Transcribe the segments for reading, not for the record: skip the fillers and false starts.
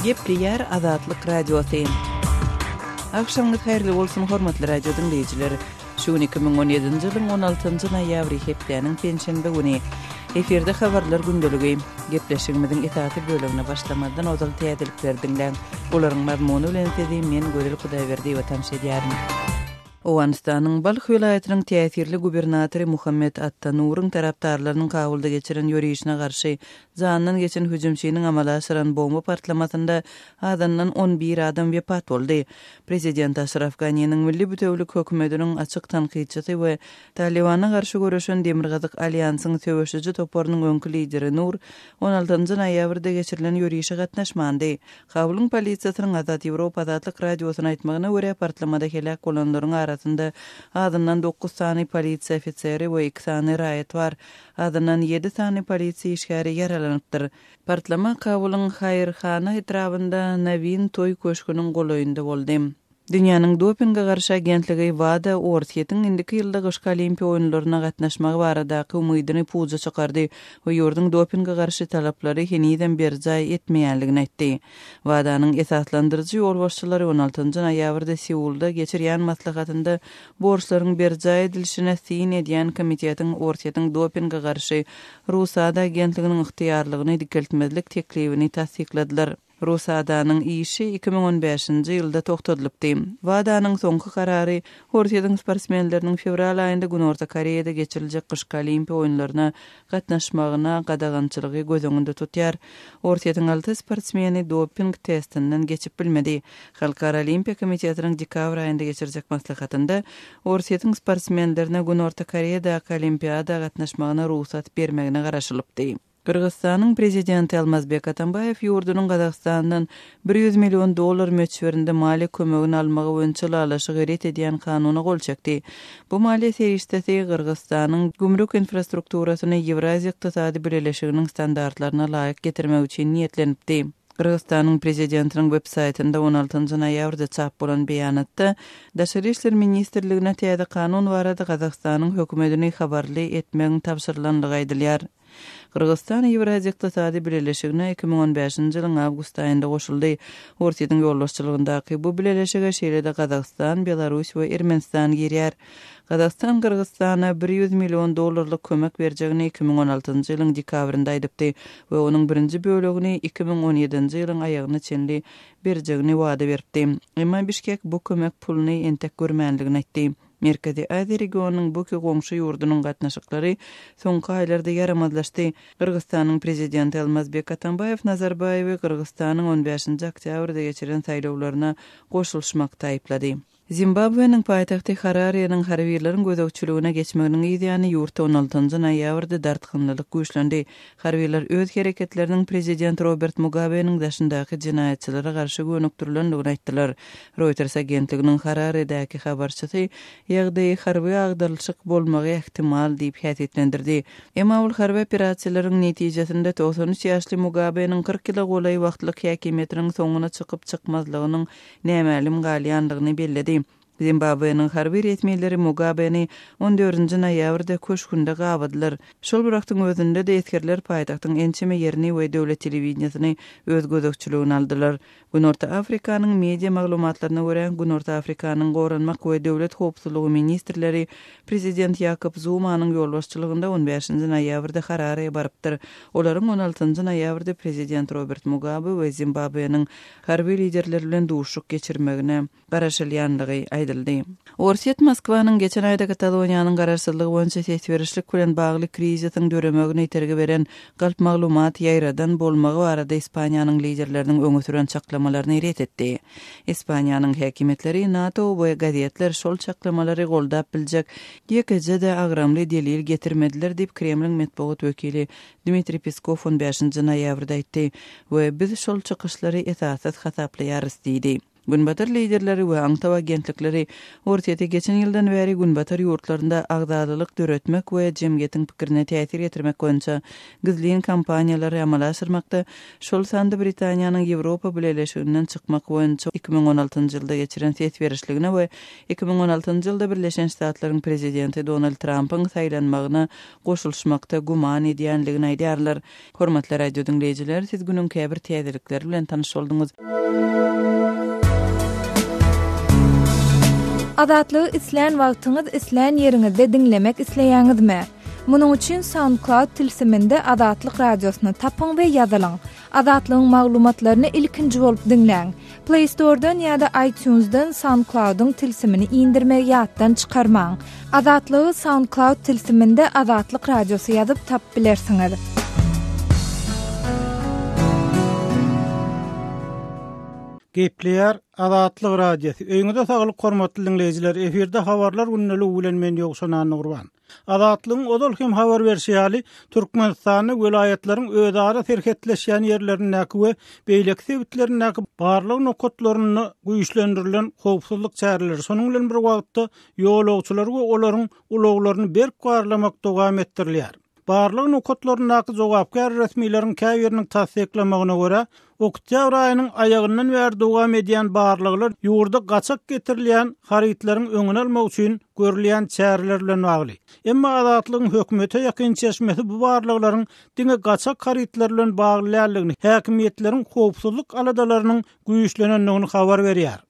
Gepleyer Azatlyk Radiosu. Akşamınız hayırlı bolsun hormatly radio dinleyijiler. Şu 2017-nji ýylyň 16-njy noýabry hepdeniň penşenbe güni eferde habarlar gündöligi gepleşigimiziň etaty bölümine başlamadan ozal täzelikler dinlen. Olaryň mazmuny bilen tedi men Görel Hudaýberdi we tanşy edýärim. Owganistanyň Balkh vilayatynyň täsirli gubernatory Muhammed At-Tanuryň tarapdarlarynyň Kabulda geçiren ýörüşine garşy zanyndan geçen hüjümçiniň amala aşyran bomba partlamasynda adandan 11 adam wepat boldy. Prezident Ashraf Ghani'niň Milli Bütewlik hökümetiniň açyk tanqidçisi we Talibana garşy görüşen Demirgazyk alýansynyň töweşiji toporunyň öňkü lideri Nur 16-njy noýabrda geçirilen ýörüşe gatnaşmandy. Kabulyň polisiýasynyň Azat Ýewropa Azatlyk radiosyna aýtmagyna görä partlamada helak bolanlaryň arasynda adından 9 sany polisiýa ofiseri we 2 sany raýat bar. Adından 7 sany polisiýa işgäri yaralanypdyr. Partlama Kabulyň Haýyrhana etrabynda Navin toý köşküniň golaýynda boldy. Dünýäniň dopingga garşy agentligi WADA ortiýetiň indiki ýylda Gyşky Olimpiýa oýunlaryna gatnaşmagy baradaky umydyny puza çykardy we ýurdun dopingga garşy talaplary heniden berjay etmeýänligini aýtdy. WADA-nyň esaslandyrjy ýol başçylary 16-njy noýabrda Seulda geçirýän maslahatynda borçlaryň berjay edilişine syn edýän komitetiň ortiýetiň dopingga garşy Rusada agentliginiň ygtyýarlygyny dikeltmezlik teklibini tasdikladylar. Rusadanyň işi 2015-nji ýylda togtadylypdy. WADA-nyň soňky karary ortiýetiň sportsmenleriniň fevral aýynda Günorta Koreýede geçiriljek Gyşky Olimpiýa oýunlaryna gatnaşmagyna gadagançylygy göz öňünde tutýar. Ortiýetiň 6 sportsmeni doping testinden geçip bilmedi. Halkara Olimpiýa Komitetiniň dekabr aýynda geçirijek maslahatynda ortiýetiň sportsmenlerine Günorta Koreýede olimpiýada gatnaşmagyna ruhsat bermegine garaşylypdy. Kırgızstanyň prezidenti Almazbek Atambayew ýurdunyň Gazagstandan $100 million möçberinde mali kömegini almagy boýunça lalaşyk geret edýän kanuny gol çekdi. Bu maliýe serişdesi Kırgızstanyň gümrük infrastrukturasyny Ewraziýa ykdysady birleşiginiň standartlaryna laýyk getirmek üçin niýetlenipdi. Kırgızstanyň prezidentiniň web saýtynda 16-njy noýabrda çap bolan beýanatda Daşary işler ministrligine täze kanun barada Gazagstanyň hökümetini habarly etmegiň tapşyrylanlygy aýdylýar. Kırgızstan Ewraziýa ykdysady birleşigine 2015-nji ýylyň awgust aýynda goşuldy. Ortiýetiň ýolbaşçylygyndaky bu birleşige şeýlede Gazagystan, Belarus we Ermenistan girýär. Gazagystan Kırgızstana $100 million kömek berjegini 2016-njy ýylyň dekabrynda aýdypdy we onuň birinji bölegini 2017-nji ýylyň aýagyna çenli berjegini wada berdi. Emma Bişkek bu kömek puluny entek görmänligini aýtdy. Merkezi Aziýa regionunyň bu goňşy ýurdunyň gatnaşyklary soňky aýlarda ýaramazlaşdy. Kırgızstanyň prezidenti Almazbek Atambayew Nazarbayewi Kırgızstanyň 15-nji oktýabrda geçirilen saýlawlaryna goşulşmakda aýplady. Zimbabwe'niň paýtagty Harare'niň harbiýlerin gözegçiligine geçmeginiň ýa-ni ýurtda 16-njy noýabrda dartykynlylyk güýçlendi. Harbiýler öz hereketleriniň prezident Robert Mugabe'niň daşyndaky jinaýatçylary garşy gönükdirilendigini aýtdylar. Reuters agentliginiň Harare'däki habarçysy ýagdaý harby agdalçyk bolmagy ähtimal diýip häsiýetlendirdi. Emma ol harby operasiýalaryň netijesinde 93 ýaşly Mugabe'niň 40 ýyla golay wagtlyk häkimetiniň soňuna çykyp çykmazlygynyň nämälim galýanlygyny belledi. Zimbabwe'niň harby resmiýetleri Mugabe'ni 14-nji noýabrda köşkünde gabadylar. Şol wagtyň özünde de etkerler paýtagtyň ençeme ýerini we döwlet telewizionasyny öz gözegçiligine aldylar. Günorta Afrikanyň media maglumatlaryna görä Günorta Afrikanyň goranmak we döwlet howpsuzlygy ministrleri prezident Jacob Zumanyň ýolbaşçylygynda 15-nji noýabrda Harare'ye barypdyr. Olaryň 16-njy noýabrda prezident Robert Mugabe we Zimbabwe'niň harby liderleri bilen duşuk geçirmegine garaşylýanlygy aýdyldy. Ortiýet Moskwanyň geçen aýda Kataloniýanyň garaşsyzlygy boýunça sesberişlik bilen bagly kriziň döremegine iterge beren galp maglumat ýaýradan bolmagy barada Ispaniýanyň liderleriniň öňe süren çaklamalarını ret etdi. Ispaniýanyň häkimetleri NATO we gazetler şol çaklamalary goldap biljek ýekje-de agramly delil getirmediler diýip Kremliň matbuat wekili Dmitri Peskov 15-nji noýabrda aýtdy we biz şol çykyşlary esassız hasaplaýarys diýdi. Günbatar liderleri we aňtaw agentlikleri ortaya geçen ýyldan bäri Günbatar ýurtlarynda agdalylyk döretmek we jemgyýetiň pikirine täsir getirmek boýunça gizliň kampaniýalary amala asyrmakda. Şol sanda Britaniýanyň Ýewropa bileşiginden çykmak boýunça 2016-njy ýylda geçiren ses berişligine we 2016-njy ýylda Birleşen Ştatlaryň prezidenti Donald Trump'yň saýlanmagyna goşulşmakda guman edýänligini aýdýarlar. Hormatly radio dinleýijiler, siz günüň käbir täzelikleri bilen tanyş boldyňyz. Adatlygy isleýän wagtyňyz isleýän ýeriňizde dinlemek isleýäňizmi? Munuň üçin SoundCloud tilsiminde Adatlyk radiosyny tapyň we ýazylyň. Adatlygyň maglumatlaryny ilkinji bolup dinleň. Play Store'dan ýa-da iTunes'dan SoundCloud'un tilsimini indirmek ýatdan çykarmaň. Adatlygy SoundCloud tilsiminde Adatlyk radiosy ýazyp tap bilersiňiz. Gepleýär Adatlyk radiosu. Öňüňizde saglyk hormatly dinleýijiler, eferde habarlar günnäli bilen men ýokşanany gurban. Adatlygyň odal hem habar berýäli Türkmenistanyň welaýatlaryň özara serhetleşýän ýerlerindäki we beýlek sebitlerindäki barlyk nokatlaryny güýçlendirilen howpsuzlyk çäreleri sonuň bilen bir wagtda ýolagçylar we olaryň ulaglaryny berk garlamak dowam etdirilýär. Barlyk nokatlaryndäki jogapkar resmiýetlerin käýeriniň tasdiklamagyna görä, oktyabr aýynyň aýagyndan bäri dowam edýän barlyklar ýurda gaçak getirilýän harytlaryň öňüne almak üçin görülýän çäreler bilen bagly. Emma adatlygyň hökümete ýakyn çeşmesi bu barlyklaryň diňe gaçak harytlar bilen baglanýanlygyny, häkimetleriň howpsuzlyk aladalarynyň güýçlenenligini habar berýär.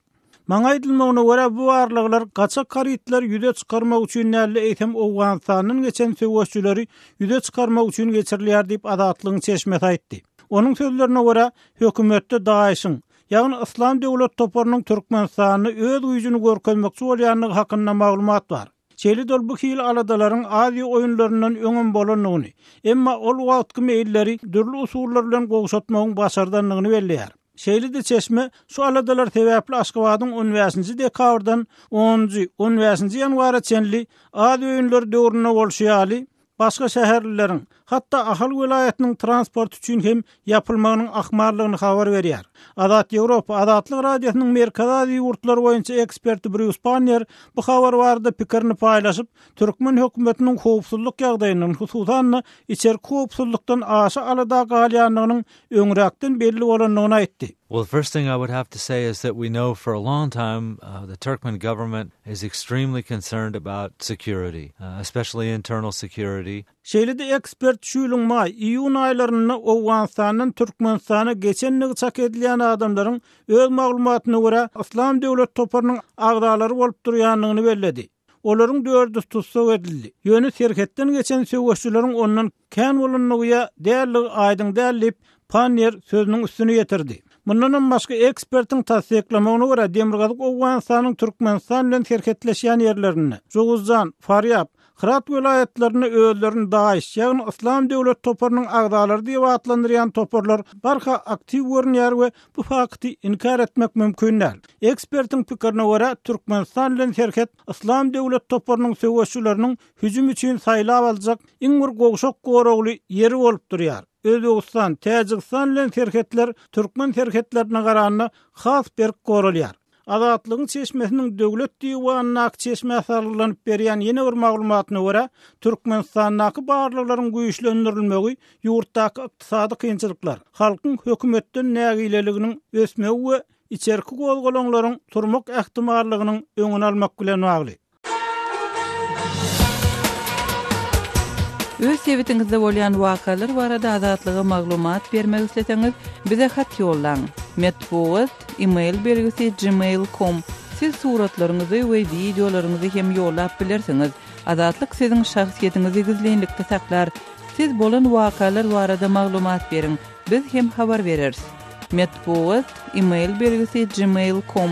Maňa aýdylmagyna görä bu barlyklar gaçak harytlar ýüze çykarmak üçin näle eýsem Owganstanyň geçen söwüşçüleri ýüze çykarmak üçin geçirilýär diýip adatlygyň çeşmesi aýtdy. Onun sözlerine göre hökümetde Daeş'in, ýagny Islam döwlet toparynyň Türkmenistany öz güýjüni görkezmekçi bolýanlygy hakynda maglumat bar. Çeli dol bu hil aladalaryň Aziýa oýunlaryndan öňüm bolanyny, emma ol wagtky meýilleri dürli usullar bilen gowşatmagyň başardanlygyny belleýär. Şeýlide çeşme şu aladalar sebäpli Aşgabatyň 15-nji dekabrdan 10-njy 15-nji ýanwara çenli Aziýa oýunlary döwrüne bolşýaly başga şäherlileriň, hatda ahal welaýatynyň transport üçin hem ýapylmagynyň ahmarlygyny habar berýär. Adat Ýewropa Adatlyk radiosynyň Merkez Aziýa ýurtlary boýunça eksperti Bruce Pannier bu habar barada pikirini paýlaşyp, Türkmen hökümetiniň howpsuzlyk ýagdaýynyň hususan içerik howpsuzlykdan aşa alada galýanlygynyň öňräkden belli bolanlygyny aýtdy. Well, the first thing I would have to say is that we know for a long time the Turkmen government is extremely concerned about security, especially internal security. Şeýlede ekspert şuýlyň may iýun aýlaryny Owganstanyň Türkmenistana geçenligi çak edilýän adamlaryň öz maglumatyna görä Islam döwlet toparynyň agdalary bolup durýanlygyny belledi. Olaryň dördü tutsak edildi. Ýöne serhetden geçen söwüşçüleriň ondan kän bolanlygy däli aýdyň dälip Pannier sözüniň üstüne ýetirdi. Mundan başga ekspertiň tasdiklamagyna görä Demirgazyk Owganstanyň Türkmenistan bilen serhetleşýän ýerlerini, Joguzjan, Faryab, Hırat welaýatlaryny özlerini Daeş, ýagny Islam döwlet toparynyň agdalary diýip atlandyrýan toparlar barha aktiw görnýär we bu fakty inkar etmek mümkin däl. Ekspertiň pikirine görä Türkmenistan bilen serhet Islam döwlet toparynyň söwüşçüleriniň hüjüm üçin saýlap aljak iň bir gowşak goragly ýeri bolup durýar. Özbegistan, Täjikistan bilen serhetler Türkmen serhetlerine garanyna has bir goralýar. Adatlygyň çeşmesiniň döwlet diýwanyna çeşme sarlanyp berýän ýene bir maglumatyna görä, Türkmenistanyň barlyklaryň güýçlendirilmegi, ýurtdaky ykdysady kynçylyklar, halkyň hökümetden nägileliginiň ösmegi we içerki gozgolanylaryň turmak ähtimallygynyň öňüne almak bilen bagly. Öz sebitiňizde bolýan wakalar barada adatlyga maglumat bermek isleseňiz, bize hat ýollaň. Metbuat email belgisi gmail.com. Siz suratlaryňyzy we videolaryňyzy hem ýollap bilersiňiz. Adatlyk siziň şahsiýetiňizi gizlenlikde saklar. Siz bolan wakalar barada maglumat beriň. Biz hem habar bereriz. Metbuat email belgisi gmail.com.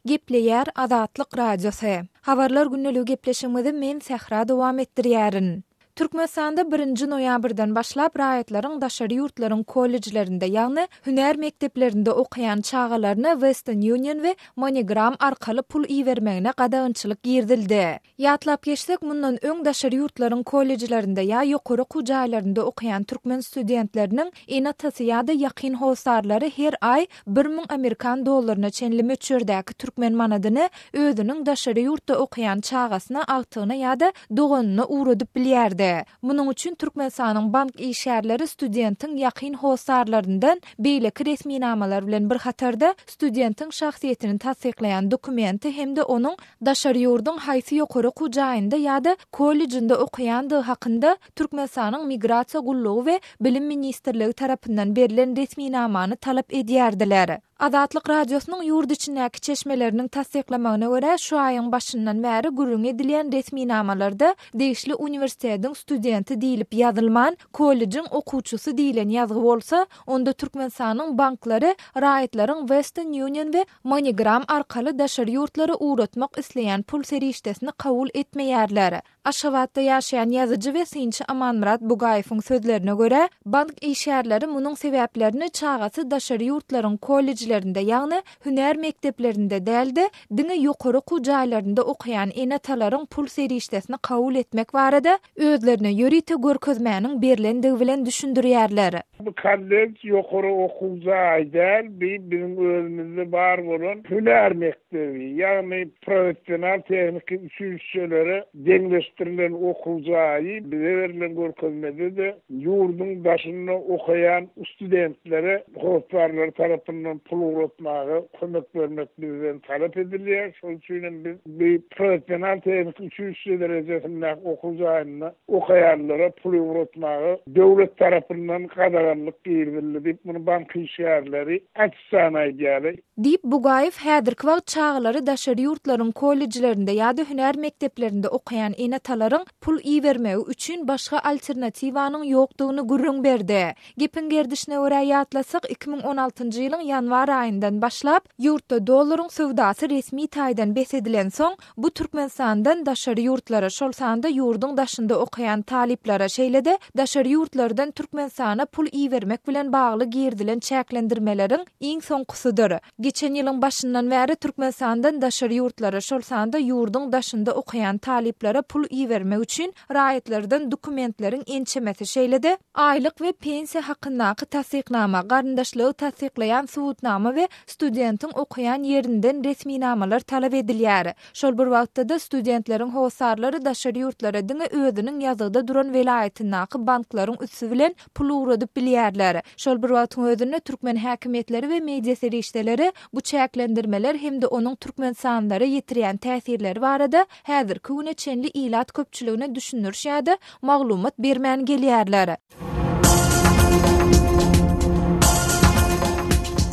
Gepleýär Adatlyk radiosy. Habarlar günnäli gepleşigimizi men Sehra dowam etdirýärin. Türkmenistanda 1-nji noýabrdan başlap raýatlaryň daşary ýurtlaryň kollejlerinde, ýagny hüner mekdeplerinde okuyan çağalaryna Western Union we MoneyGram arkaly pul iýermegine gadagynçylyk girdildi. Ýatlap geçsek, mundan öň daşary ýurtlaryň kollejlerinde ýa ýokary kujaýlarynda okuyan türkmen studentleriniň enatasy ýa-da ýakyn howsarlary her ay 1000 Amerikan dollaryna çenli möçürdäki türkmen manadyny özüniň daşary ýurtda okuyan çağasyna agtygyna ýa-da doganyna uradyp bilýärdi. Munyň üçin Türkmenistanyň bank işgärleri studentin ýakyn howsarlaryndan beýleki resmi namalar bilen bir hatarda studentin şahsiýetini tasdiklayan dokumenti hemde onuň daşary ýurdun haýsy ýokary kujaýynda ýa-da kollejinde okuýandygy hakynda Türkmenistanyň migrasiýa gullugy we bilim ministrligi tarapyndan berilen resmi namany talap edýärdiler. Adatlyk radiosynyň ýurt içindäki çeşmeleriniň tasdiklamagyna görä şu aýyň başyndan bäri gürrüň edilen resmi namalarda deýişli uniwersitetiň studenti diýilip ýazylman, kollejiň okuwçysy diýilen ýazgy bolsa, onda Türkmenistanyň banklary raýatlaryň Western Union we MoneyGram arkaly daşary ýurtlary uratmak isleýän pul serişdesini kabul etmeýärler. Aşgabatda ýaşaýan ýazyjy we synçy Amanmurat Bugaýewiň sözlerine görä, bank işgärleri munyň sebäplerini çağasy daşary ýurtlaryň kollejlerinde, ýagny hüner mekdeplerinde däldi, diňe ýokary kujaýlarynda okuyan enatalaryň pul serişdesini kabul etmek barada özlerine ýörite görkezmäniň berilendigi bilen düşündirýärler. Bu kollej ýokary okuwjaý däl, bizim özümizde bar bolan hüner mekdebi, ýagny professional tehnik üçüncüleri deňleşdirilen okuwjaý bize berilen görkezmede de ýurdun daşyny okuyan studentlere howsarlar tarapyndan pul uratmagy, kömek bermek bizden talap edilýär. Şol üçin biz bir professional tehnik üçüncü derejesinde okuwjaýyna okuyanlara pul uratmagy döwlet tarapyndan gadaganlyk girildi diýip muny bank işgärleri açsan aýdýar. Diýip Bugaýew häzirki wagt çağlary daşary ýurtlaryň kollejlerinde ýa-da hüner mekdeplerinde okuyan enatalaryň pul iýermegi üçin başga alternatiwanyň ýokdugyny gürrüň berdi. Gepin gerdişine görä ýatlasak 2016-njy ýylyň ýanwar aýyndan başlap ýurtda dollaryň sowdasy resmi taýdan besedilen soň bu Türkmenistandan daşary ýurtlara, şol sanda ýurdun daşynda okuyan taliplara şeýlede daşary ýurtlardan Türkmenistana pul iýermek bilen bagly girdilen çäklendirmeleriň iň soňkusydyr. Geçen ýylyň başyndan bäri Türkmenistandan daşary ýurtlara, şol sanda ýurdun daşynda okuyan taliplara pul iýermek üçin raýatlardan dokumentleriň ençemesi şeýlede aýlyk we pensiýa hakyndaky tasdiknama, garyndaşlygy tasdiklayan subutnama we studentin okuyan ýerinden resmi namalar talap edilýär. Şol bir wagtda da studentleriň howsarlary daşary ýurtlara diňe özüniň ýazygda duran welaýatynaky banklaryň üstü bilen pul uradyp bilýärler. Şol bir wagtyň özünde türkmen häkimetleri we media serişdeleri bu çäklendirmeler hemde onuň Türkmenistanlara ýetirýän täsirleri barada häzirki güne çenli ilat köpçüligine düşünürşýärdi, maglumat bermän gelýärler.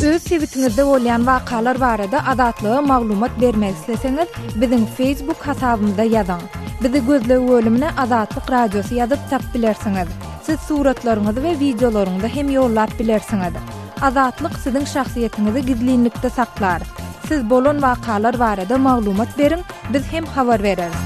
Öz sebitinizde bolýan wakalar barada adatlyga maglumat bermek isleseňiz, biziň Facebook hasabymyzda ýazyň. Bizi gözlegi bölümine Adatlyk Radiosy ýazyp tap bilersiňiz. Siz suratlaryňyzy we videolaryňyzy hem ýollap bilersiňiz. Adatlyk siziň şahsiýetiniňizi gizlinlikde saklar. Siz bolan wakalar barada maglumat beriň, biz hem habar bereriz.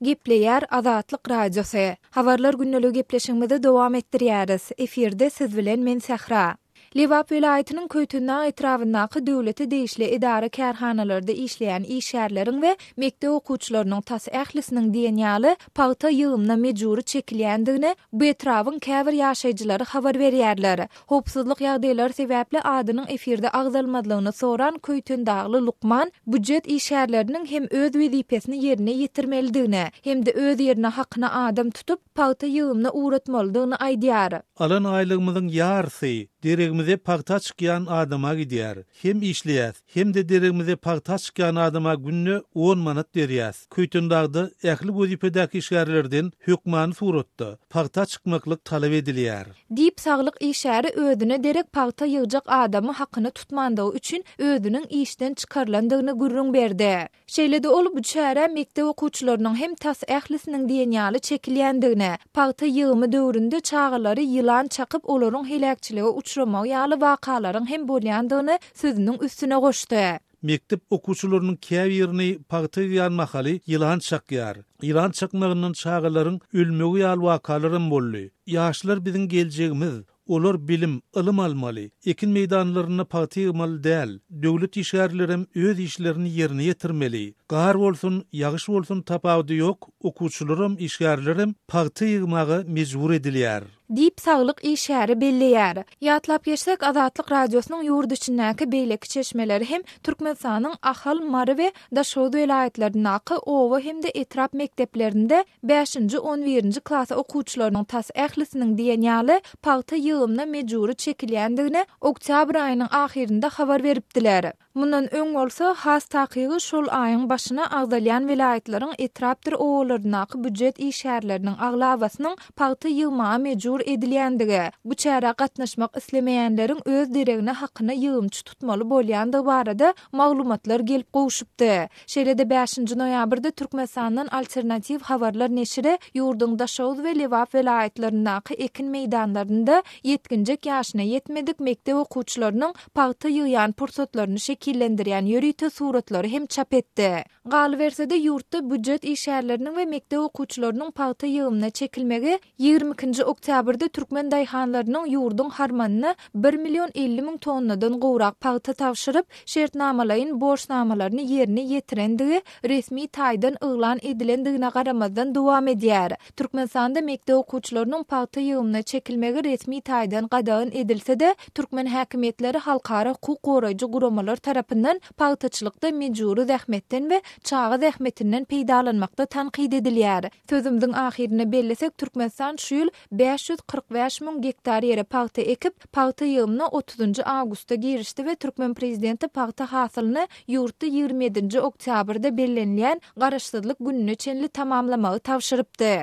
Gepleýär Adatlyk Radiosy. Habarlar günneligi gepleşigimizde dowam etdirýäris. Eferde siz bilen men Sahra. Liwap welaýatynyň Köýtündan etrafyndaky döwleti deýişli idara kärhanalarynda işleýän işgärleriň we mekdep okuwçylarynyň tas ählisiniň diýenýaly paýta ýygymna mejburi çekilýändigine bu etrawyň käbir ýaşaýjylary habar berýärler. Howpsuzlyk ýagdaýlary sebäpli adynyň efirde agzalmadlygyny soran Köýtündagly Lukman budjet işgärleriniň hem öz wezipesini ýerine ýetirmelidigine hem-de öz ýerine hakyna adam tutup paýta ýygymna uratmalydygyny aýdýar. Alan aýlygymyzyň ýarysy deregimize paýta çykýan adama gidýär. Hem işleýär, hem de deregimize paýta çykýan adama günne 10 manat berýär. Köýtündagdy ähli wezipedäki işgärlerden hökmany suratda paýta çykmaklyk talap edilýär. Diýip saglyk işgäri özüne derek paýta ýygjak adamy hakyny tutmandygy üçin özüniň işden çykarlandygyny gürrüň berdi. Şeýlede ol bu çäre mekdep okuwçylarynyň hem tas ählisiniň diýenýaly çekilýändigine, paýta ýygymy döwründe çağalary ýylan çakyp olaryň helakçylyga uçramak ýaly wakalaryň hem bolýandygyny sözüniň üstüne goşdy. mektep okuwçylarynyň käbirini pagty ýanmahaly ýylan çakýar. Ýylan çakmagynyň çağalaryň ölmegi ýaly wakalarym boldy. Ýaşlar biziň geljegimiz. Olar bilim, ılım almaly. Ekin meydanlaryna pagty ýygmaly däl. Döwlet işgärlerim öz işlerini ýerine ýetirmeli. Gar bolsun, ýagyş bolsun tapawdy ýok. Okuwçylarym, işgärlerim pagty ýygmagy mejbur edilýär. Dip saglyk işäri belleýär. Ýatlap geçsek Azatlyk radiosynyň ýurt içindäki beýleki çeşmeleri hem Türkmenistanyň Ahal, Mary we Daşowut welaýatlarynyňky owa hem de etrap mekteplerinde 5-nji 11-nji klasa okuwçylarynyň tas ählisiniň diýenýaly pagty ýygymna mejburi çekilýändigine oktyabr aýynyň ahirinde habar beripdiler. Mundan öň bolsa has takygy şol aýyň başyna agdalýan welaýatlaryň etrapdyr owalarynyňky büdjet işärleriniň aglawasynyň pagty ýygmaga mejbur edilýändigi, bu çäre gatnaşmak islemeýänleriň öz diregine hakyny ýygymçy tutmaly bolýandygy barada maglumatlar gelip gowuşupdy. Şeýle-de 5-nji noýabrda Türkmenistanyň Alternativ Habarlar neşri ýurduň Daşowut we Lewap welaýatlarynyňky ekin meýdanlarynda 7-nji ýaşyna ýetmedik mektep okuwçylarynyň pagty ýygýan pursatlaryny şekillendirýän ýörüýte suratlary hem çap etdi. Galybersede ýurtda büdjet işärleriniň we mektep okuwçylarynyň pagty ýygymyna çekilmegi 22-nji oktýabrda Türkmen daýhanlarynyň ýurduň harmanyna 1.050.000 tonnadan gowrak pagty tawşyryp, şertnamalaryň borçnamalaryny ýerine ýetirendigi resmi taýdan yglan edilendigine garamazdan dowam edýär. Türkmenistanda mektep okuwçylarynyň pagty ýygymyna çekilmegi resmi taýdan gadagyn edilse-de, Türkmen häkimetleri halkara hukuk goraýjy guramalar tarapyndan pagtyçylykda mejburi zähmetden we çağı zähmetinden peýdalanmakda tanqid edilýär. Sözümdiň ahirine bellesek, Türkmenistan şu ýyl 545.000 hektar ýere pagty ekip, pagty ýygymyna 30-njy awgustda girişdi we Türkmen prezidenti pagty hasylyny ýurtda 27-nji oktýabrda bellenilýän garaşsyzlyk gününe çenli tamamlamagy tawşyrypdy.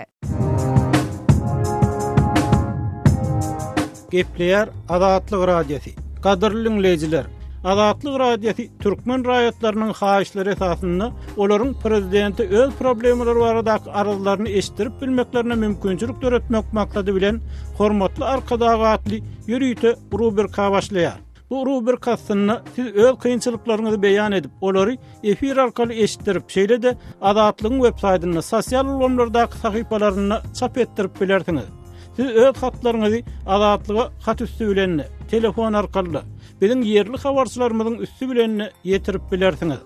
Gepleýär Azatlyk radiosi. Gadyrly dinleýijiler, Azatlyk radiosi türkmen raýatlarynyň haýyşlary esasynda olaryň prezidenti öz problemleri baradaky arzularyny eşdirip bilmeklerine mümkinçilik töretmek maksady bilen hormatly arkadagatly ýörüýte rubrika başlaýar. Bu rubrikasyny siz öz kynçylyklaryňyzy beýan edip, olary efir arkaly eşdirip, şeýle-de Azatlygyň web-saýtyna, sosial ulamlardaky sahypalaryna çap etdirip bilersiňiz. Siz öz hatlaryňyzy Azatlyga hat üstü bilen telefon arkaly biziň ýerli habarçylarymyzyň üstü bilen ýetirip bilersiňiz.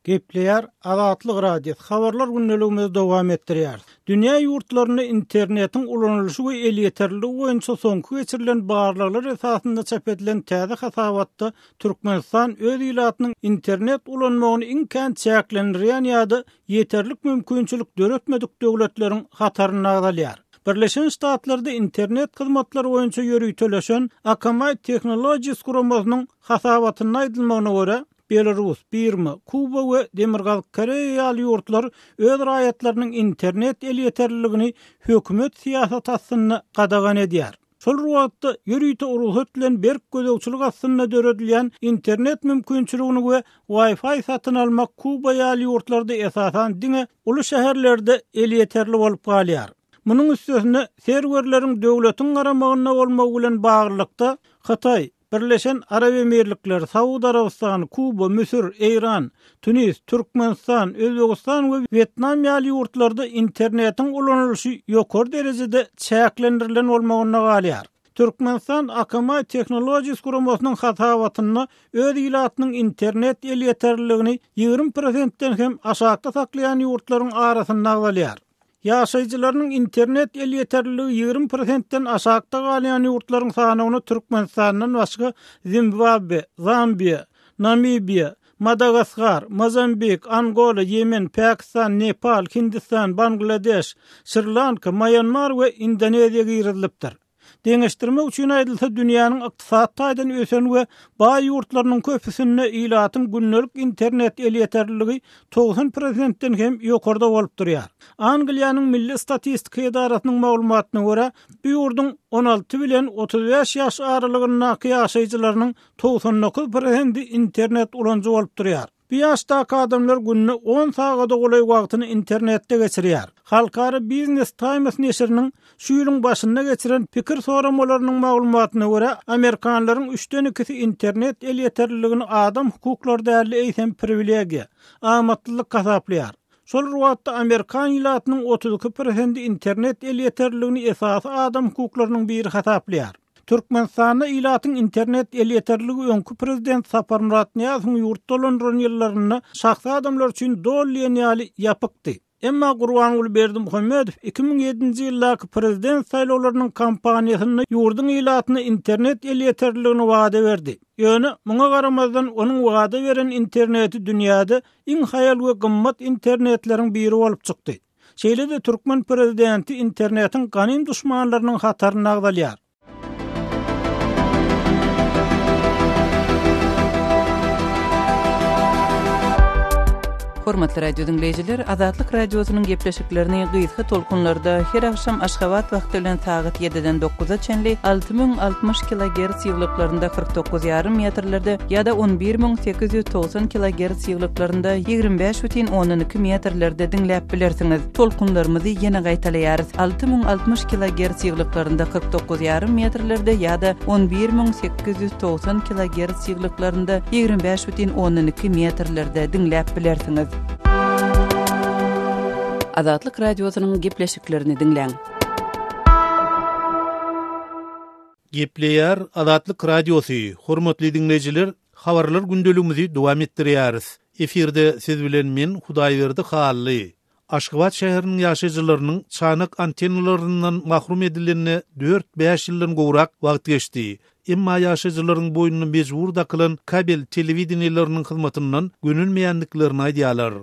Gepleýär Azatlyk radiosi habarlar günneligimizi dowam etdirýär. Dünýä ýurtlaryna internetiň ulanylşy we el ýeterligi boýunça soňky geçirilen barlyklar esasynda çap edilen täze hasabatda Türkmenistan öz ýylatynyň internet ulanmagyny imkan çäklendirýän ýa-da ýeterlik mümkinçilik döretmedik döwletleriň hataryna agdalýar. Birleşen Ştatlarda internet hyzmatlary boýunça ýörüýteleşen Akamai Technologies guramasynyň hasabatyna aýdylmagyna görä, Belarus, Birma, Kuba we Demirgaz Koreýa ýurtlar öz raýatlarynyň internet el ýeterligini hökümet siýasatyny gadagan edýär. Şol wagtda ýörüýte uruhat bilen berk gözegçilik aslynda döredilýän internet mümkinçiligini we Wi-Fi satyn almak Kuba ýurtlarda esasan diňe uly şäherlerde el ýeterli bolup galýar. Munyň üstüne serwerleriň döwletiň garamagyna bolmagy bilen baglykda Hatay, Birleşen Arab Emirlikleri, Saudi Arabistan, Kuba, Misir, Iran, Tunis, Türkmenistan, Özbegistan we Vietnam ýaly ýurtlarda internetiň ulanylşy ýokary derejede çäklendirilen bolmagyna galýar. Türkmenistan Akamai Technologies guramasynyň hasabatyna öz ýylatynyň internet el ýeterligini 20%den hem aşakda saklayan ýurtlaryň arasyna galýar. Ýaşaýjylarynyň internet el ýeterligi 20%den aşakda galýan ýurtlaryň sanyny Türkmenistandan başga Zimbabwe, Zambiya, Namibiya, Madagaskar, Mozambik, Angola, Yemen, Pakistan, Nepal, Hindistan, Bangladeş, Sri Lanka, Myanmar we Indoneziýa girilipdir. Deňeşdirmek üçin aýdylsa dünýäniň ykdysat taýdan ösen we baý ýurtlarynyň köpüsinde ýylatyň günnelik internet el ýeterligi 90%den hem ýokarda bolup durýar. Angliýanyň Milli Statistika Edarasynyň maglumatyna görä, bu ýurduň 16 bilen 35 ýaş aralygyndaky ýaşaýjylarynyň 99% internet ulanjy bolup durýar. Bu ýaşdaky adamlar günni 10 sagada golay wagtyny internetde geçirýär. Halkara Business Times neşriniň şu ýylyň başynda geçiren pikir soramalarynyň maglumatyna görä, Amerikanlaryň 3-den 2-si internet el ýeterliligini adam hukuklary däli eýsem privilegiýa, amatlylyk gasaplaýar. Şol ruwatda Amerikan ýylatynyň 32% internet el ýeterligini esasy adam hukuklarynyň biri gasaplaýar. Türkmenistanda ýylatyň internet el ýeterligi öňkü prezident Sapar Murat Niýazowyň ýurt dolandyran ýyllaryny şahsy adamlar üçin dolýany ýapykdy. Emma Gurbanuly Berdimuhammedow 2007-nji ýyldaky prezident saýlawlarynyň kampaniýasyny ýurdun ýylatyny internet el ýeterligini wada berdi. Ýöne muňa garamazdan onuň wada beren interneti dünýäde iň haýal we gymmat internetleriň biri bolup çykdy. Şeýle-de Türkmen prezidenti internetiň ganym duşmanlarynyň hataryny agdalýar. Hormatly radio dinleyijiler, Azatlyk radiosynyň gepleşiklerini gysga tolkunlarda her akşam Aşgabat wagty bilen saat 7-den 9-a çenli 6060 kHz ýyglyklarynda 49,5 metrlerde ýa-da 11890 kHz ýyglyklarynda 25,12 metrlerde dinläp bilersiňiz. Tolkunlarymyzy ýene gaýtalýarys. 6060 kHz ýyglyklarynda 49,5 metrlerde ýa-da 11890 kHz ýyglyklarynda 25,12 metrlerde dinläp bilersiňiz. Azatlyk radiosynyň gepleşiklerini dinleň. Gepleýär Azatlyk radiosy. Hormatly dinleyijiler, habarlar gündeligimizi dowam etdirýäris. Eferde siz bilen men Hudaýberdi Hally. Aşgabat şäheriniň ýaşaýjylarynyň çanak antennalarynyň mahrum edilenine 4-5 ýyldan gowrak wagt geçdi. Emma ýaşaýjylaryň boýnuny mejbur kılan kabel telewizioniýalarynyň hyzmatyndan gönülmeýänliklerini aýdýarlar.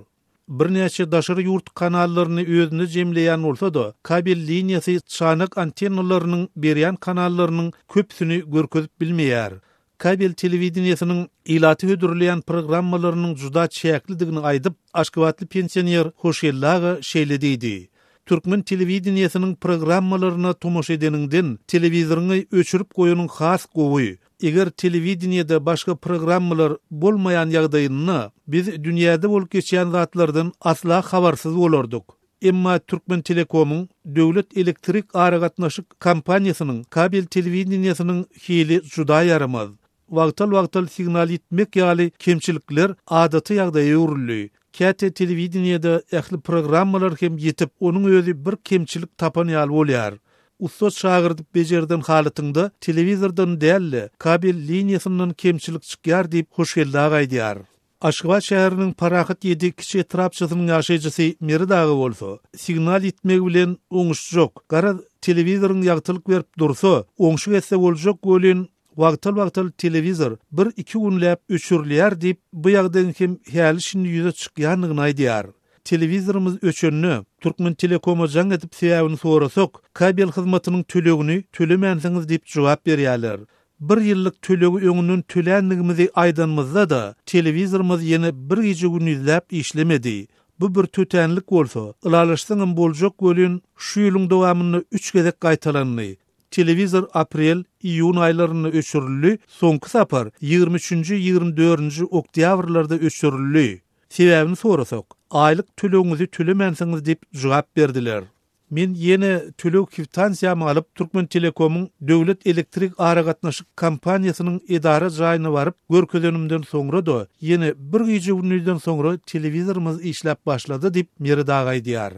Bir näçe daşary ýurt kanallaryny özüne jemleýän bolsa-da, kabel liniýasy çanak antennalarynyň berýän kanallarynyň köpsini görkezip bilmeýär. Kabel telewizioniýasynyň ilaty hödürleýän programmalarynyň juda çäklidigini aýdyp, Aşgabatly pensioner Hoşellaga şeýle diýdi. Türkmen telewizioniýasynyň programmalaryna tomoş edeniňden telewizoryny öçürüp goýanyň has gowy. Eger telewizioniýada başga programmalar bolmaýan ýagdaýynda biz dünýäde bolup geçýän zatlardan asla habarsyz bolardyk. Emma Türkmen Telekom'un döwlet elektrik aragatnaşyk kampaniýasynyň kabel telewizioniýasynyň hili juda yaramaz. Wagtal signal etmek ýaly kemçilikler adaty ýagdaýa ýörilýär. Käte telewizioniýada ähli programmalar hem ýetip onuň özü bir kemçilik tapan ýaly bolýar. Usta şagyrdyp bejerden halatyňda telewizordan däl, kabel liniýasyndan kemçilik çykýar diýip hoşgellik aýdýar. Aşgabat şäheriniň Parahat 7 kiçi etrapçysynyň ýaşaýjysy Meridagy bolsa, signal etmek bilen oňuşy jok. Gara telewizoryň ýagtylyk berip dursa, oňşy etse boljak gölen wagtal telewizor 1-2 günläp öçürilýär diýip bu ýagdaýyň hem häli şindi ýüze çykýanlygyny aýdýar. Telewizorymyz öçünni Türkmen Telekom'a jaň edip sebäbini sorasak, kabel hyzmatynyň tölegini tölemäňsiňiz diýip jogap berýärler. 1 ýyllyk tölegi öňünden tölänligimizi aýdanmazda da telewizorymyz ýene 1 gece gün izläp işlemedi. Bu bir tötenlik bolsa, ılalaşsyň boljak gölen şu ýylyň dowamyny 3 gezek gaýtalandy. Telewizor aprel, iyun aýlaryny öçürildi, soňky sapar 23-nji 24-nji oktýabrlarda öçürildi. Sebäbini sorasak, aýlyk tölegiňizi tölemäňsiňiz diýip jogap berdiler. Men ýene töleg kwitansiýamy alyp Türkmen Telekom'un döwlet elektrik aragatnaşyk kampaniýasynyň edara jaýyna baryp görkezenimden soňra da ýene bir gece gününden soňra telewizorymyz işläp başlady diýip Meridagy aýdýar.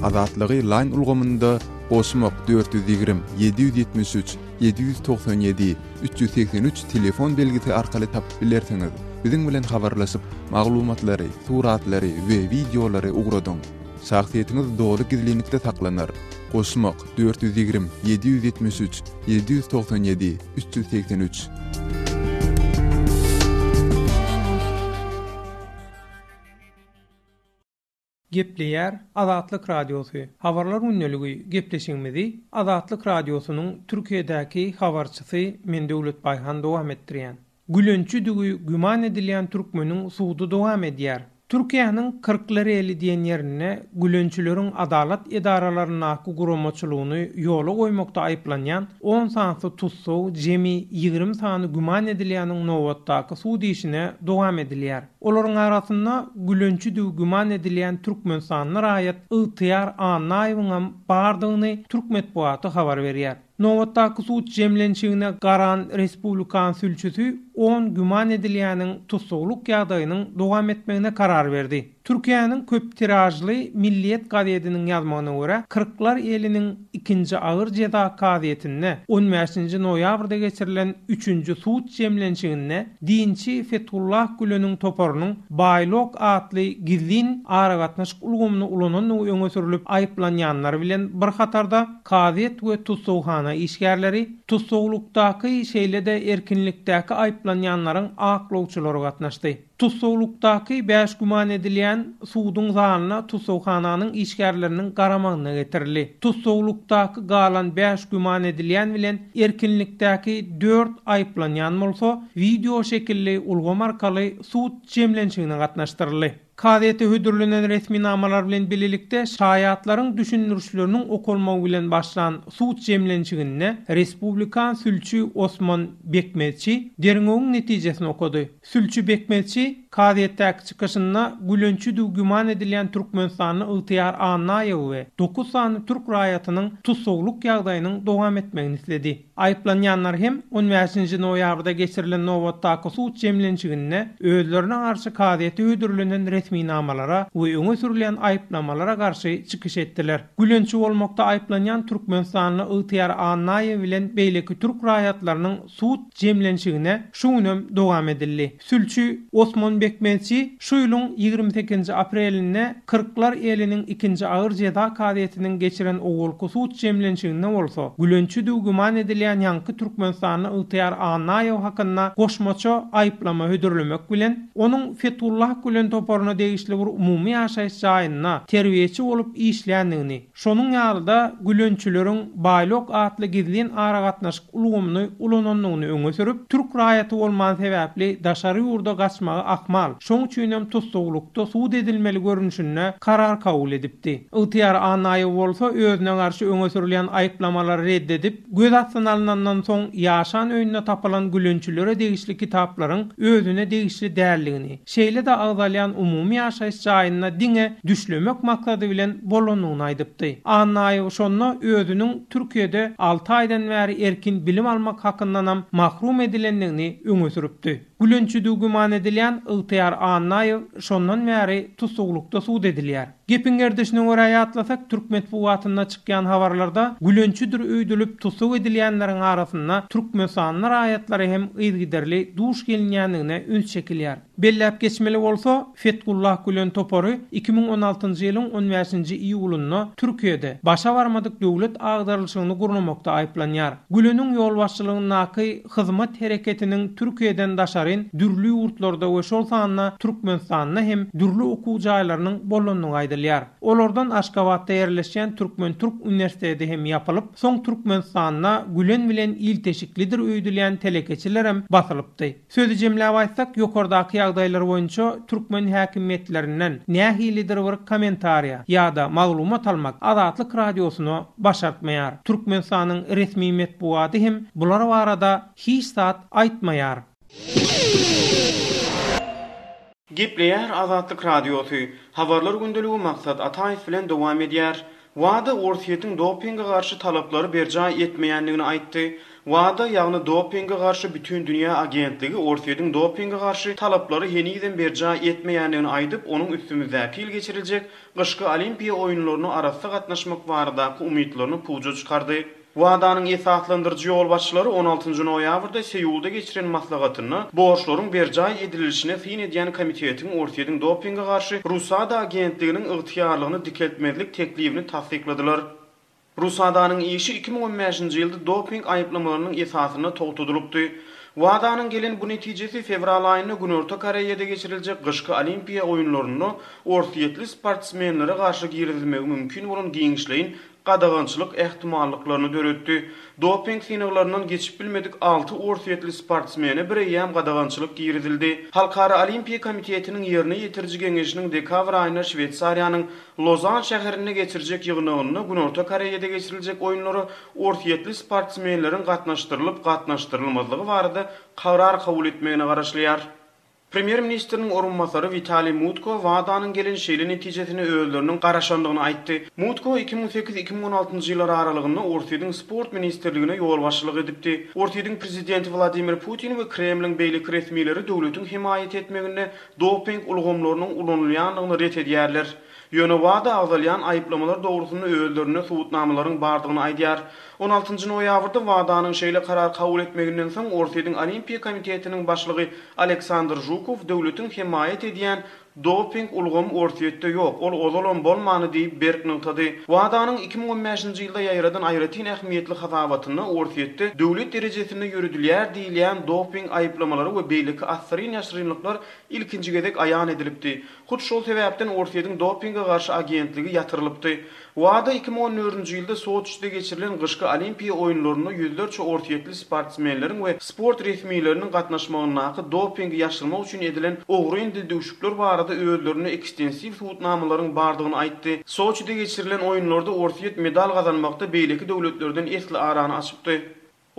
Azatlygy line ulgamynda Osmok 420 773 797 383 telefon belgisi arkaly tapyp bilersiňiz. Biziň bilen habarlaşyp maglumatlary, suratlary we videolary ugradyň. Şahsiýetiňiz doly gizlilikde saklanır. Osmok 420 773 797 383. Gepleýär Azatlyk radiosy. Habarlar günneligi gepleşigimizi Azatlyk radiosynyň Türkiýedäki habarçysy Mendewlet Baýhan dowam etdirýän. Gülençi dügü güman edilýän türkmeniň suwdy dowam edýär. Türkiýanyň 40'lar eli diýen ýerine gülönçüleriň adalet edaralaryna guramaçylygyny ýola goýmakda aýplanýan 10 sanly tutsaw jemi 20 sany güman edilýäniň nowatdaky suw diýişine dowam edilýär. Olaryň arasynda gülönçü diýip güman edilýän türkmenistanyna raýat Ygtyýar Anaýewiň bardygyny Türk medeniýeti habar berýär. Nowatdaky suw jemlençigine garan respublikan sülçüsü 10 güman edilýäniň tutsawlyk ýagdaýynyň dowam etmegine karar berdi. Türkiýanyň köp tirajly Milliýet gazetiniň ýazmagyna görä 40'lar eliniň ikinji agyr jeda gazetinde 15-nji noýabrda geçirilen 3-nji suw jemlençigine diýinçi Fethullah Gülen'in toporunyň Baýlok atly gizlin aragatnaşyk ulgamyny ulanan öňe sürülip aýplanýanlar bilen bir hatarda gazet we tutsawhana işgärleri tutsawlukdaky şeýlede erkinlikdäki aýplanýanlaryň aklawçylary gatnaşdy. Tutsawlukdaky 5 güman edilýän suwduň zanyna tutsawhananyň işgärleriniň garamagyna getirildi. Tutsawlukdaky galan 5 güman edilýän bilen erkinlikdäki 4 aýplanýan bolsa, video şekilli ulgam arkaly suw jemlençigine gatnaşdyryldy. Gazete hödürlenen resmi namalar bilen bililikde şaýatlaryň düşünürçleriniň okulmagy bilen başlan suw jemlençigine Respublikan sülçü Osman Bekmetçi derňeň netijesini okudy. Sülçü Bekmetçi gazetdäki çykyşynda gülönçü diýip güman edilýän Türkmenistanyň Ygtyýar Anaýew we 9 sany türk raýatynyň tutsawlyk ýagdaýynyň dowam etmegini istedi. Aýplanýanlar hem 15-nji noýabrda geçirilen nowatdaky suw jemlençigine özlerine garşy gazete hödürlenen resmi namalara we öňe sürülen aýplamalara garşy çykyş etdiler. Gülönçü bolmakda aýplanýan Türkmenistanyň Ygtyýar Anaýew bilen beýleki türk raýatlarynyň suw jemlençigine şuňam dowam edildi. Sülçü Osman Bekmetçi şu ýylyň 28 aprelinde 40'lar eliniň ikinji agyr jeda gazetiniň geçiren ogulky suw jemlençigine bolsa, gülönçü diýip güman edilýän ýanky Türkmenistanyň Ygtyýar Anaýew hakynda goşmaça aýplama hödürlemek bilen onuň Fethullah Gülen toporuna degişli bir umumy ýaşaýyş jaýyna terbiýeçi bolup işländigini, şonuň ýalyda gülönçüleriň Baýlok atly gizlin aragatnaşyk ulgamyny ulananlygyny öňe sürüp, türk raýaty bolman sebäpli daşary ýurda gaçmagy akmal, şoň üçin hem tutsawlukda suw edilmeli görünüşine karar kabul edipdi. Ygtyýar Anaýew bolsa özüne garşy öňe sürülen aýplamalary reddedip, göz atsan alynandan soň ýaşan öýünde tapylan gülönçülere degişli kitaplaryň özüne degişli däldigini, şeýle de agdalýan umumy ýaşaýyş jaýyna diňe düşlemek maksady bilen bolanyny aýdypdy. Anaýew şonda özüniň Türkiýede 6 aýdan bäri erkin bilim almak hakyndan mahrum edilendigini öňe sürüpdi. Gülönçü diýip güman edilýän Ygtyýar Anaýew şondan bäri tutsawlukda suw edilýär. Gepin gerdişine görä ýatlasak, Türk medeniýetinde çykýan habarlarda gülönçüdir öýdülüp tutsaw edilýänleriň arasynda Türkmenistanyň raýatlary hem ýygyderli duş gelinýändigine üns çekilýär. Belläp geçmeli bolsa, Fethullah Gülen toporu 2016-njy ýylyň 15-nji iýulynda Türkiýede başa barmadyk döwlet agdarlyşygyny gurnamakda aýplanýar. Güleniň ýol başçylygyndaky hyzmat hereketiniň Türkiýeden daşaryn dürli ýurtlarda we şol sanyna Türkmenistanyna hem dürli okuw jaýlarynyň bolanyny aýdylýar. Olardan Aşgabatda ýerleşen Türk Üniversitesi hem ýapylyp, soň Türkmenistanyna Gülen bilen ilteşiklidir öýdülýän telekeçiler hem basylypdy. Sözü jemläp aýtsak, ýokardaky ýagdaýlar boýunça türkmen häkimiýetlerinden nähilidir bir kommentariýa ýa-da maglumat almak Azatlyk radiosyna başartmaýar. Türkmenistanyň resmi medeniýeti hem bular barada hiç zat aýtmaýar. Gepleýär Azatlyk radiosy. Habarlar gündeligi maksat Ataýew bilen dowam edýär. Wada Orsiýetiň dopinga garşy talaplary berja etmeýändigini aýtdy. Wada ýagny dopinga garşy bütün dünýä agentligi Orsiýetiň dopinga garşy talaplary heniden berja etmeýändigini aýdyp, onuň üstümizde pil geçiriljek gyşky olimpiýa oýunlaryna arasy gatnaşmak baradaky umytlaryny puja çykardy. Wadanyň esaslandyrjy ýol başçylary 16-njy noýabrda Seýulda geçiren maslahatyny borçlaryň berjaý edilişine fin edýän komitetiň Orsiýetiň dopinga garşy Rusada agentliginiň ygtyýarlygyny dikeltmezlik teklifini tasdikladylar. Rusadaň işi 2015-nji ýylda doping aýplamalarynyň esasyna togtudylypdy. Wadanyň gelen bu netijesi fevral aýyny Günorta Koreýede geçiriljek gyşky olimpiýa oýunlaryny Orsiýetli sportsmenlere garşy girizilmegi mümkin bolan giňişleýin qadağançylyk ähtimallyklaryny döretdi. Doping sınavlarından geçip bilmedik 6 ortiyetli sportsmeni bireyem qadağançylyk giridildi. Halkara Olimpiya Komitetiniň ýerine ýetirji geňeşiniň dekabr aýyna Şwetsariýanyň Lozan şäherine geçirjek ýygnagyny Günorta Koreýede geçiriljek oýunlary ortiyetli sportsmenleriň gatnaşdyrylmazlygy barada karar kabul etmegine garaşlýar. Premier Ministriniň orunmasary Vitaliy Mutko wagdanyň gelenşeýli netijesini öýleriniň garaşandygyny aýtdy. Mutko 2008-2016 ýyllar aralygynda Ortiýanyň sport ministerligine ýol başçylyk edipdi. Ortiýanyň prezidenti Vladimir Putin we Kremliň beýlik resmiýetleri döwletiň himayet etmegine doping ulgamlarynyň ulanylýandygyny ret edýärler. Ýöne wada agdalýan aýyplamalar dogrusunda öýlerine subutnamalaryň bardygyny aýdýar. 16-njy noýabrda wagdanyň şeýle karar kabul etmeginden soň Ortiýanyň Olimpiya Komitetiniň başlygy Aleksandr Zhukov döwletiň himayet edýän doping ulgamy ortiýetde ýok, ol ozalan bolmany diýip berknutdy. Wagdanyň 2015-nji ýylda ýaýradan aýratyn ähmiýetli hazawatyny ortiýetde döwlet derejesinde ýürüdilýär diýilýän doping aýyplamalary we beýleki asryn ýaşrynlyklar ilkinji gezek aýan edilipdi. Hut şol sebäpden Ortiýanyň dopinga garşy agentligi ýatyrylypdy. Wada 2014-nji ýylda Soçy'da geçirilen gyşky Olimpiya oýunlaryna ýüzlerçe ortiýetli sportsmenleriň we sport resmiýetleriniň gatnaşmagyna doping ýaşyrmak üçin edilen ogryn döwüşükler barada öýlerini ekstensiw subutnamalaryň bardygyny aýtdy. Soçy'da geçirilen oýunlarda ortiýet medal gazanmakda beýleki döwletlerden esli arany açypdy.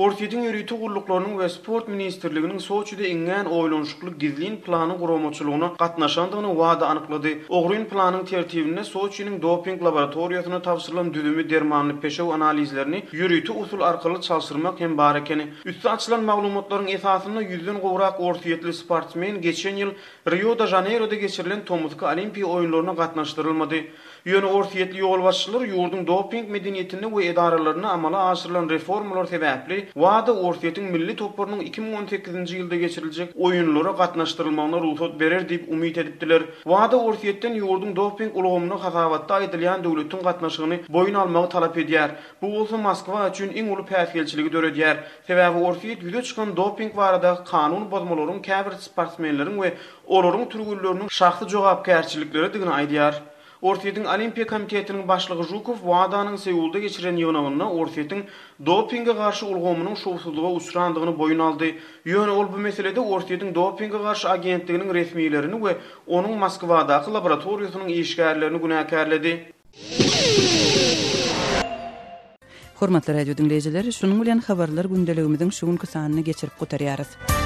Ortiýanyň ýürüýti guruluklarynyň we sport ministerliginiň Soçy'da iňňän oýlanşykly gizlin plany guramaçylygyna gatnaşandygyny wada anyklady. Ogryn planyň tertibinde Soçy'nyň doping laboratoriýasyna tapşyrylan düzümi dermanly peşew analizlerini ýürüýti usul arkaly çalşyrmak hem bar ekeni. Üstü açylan maglumatlaryň esasynda 100den gowrak ortiýetli sportsmen geçen ýyl Rio de Janeiro'da geçirilen Tomuzka Olimpiya oýunlaryna gatnaşdyrylmady. Ýöne ortiýetli ýol başçylary ýurdun doping medeniýetini we edaralaryny amala aşyrylan reformalar sebäpli wada ortiýetiň milli toplarynyň 2018-nji ýylda geçiriljek oýunlara gatnaşdyrylmagyna ruhsat berer diýip umyt edipdiler. Wada ortiýetden ýurdun doping ulgamyny hazawatda aýdylýan döwletiň gatnaşygyny boyun almagy talap edýär. Bu bolsa Moskwa üçin iň uly päsgelçiligi döredýär. Sebäbi ortiýet ýüze çykan doping barada kanun bozmalaryň käbir sportsmenleriň we olaryň türgülleriniň şahsy jogapkärçilikleri digini aýdýar. Ortiýanyň Olimpiya Komitetiniň başlygy Zhukov wagdanyň Seulda geçiren ýygnagyna ortiýetiň dopinga garşy ulgamynyň şowsuzlyga uçrandygyny boyun aldy. Ýöne ol bu meselede ortiýetiň dopinga garşy agentliginiň resmiýetlerini we onuň Moskwadaky laboratoriýasynyň işgärlerini günäkärledi. Hormatly radio dinleýijiler, şunuň bilen habarlar gündeligimiziň şu günkü sanyny geçirip gotarýarys.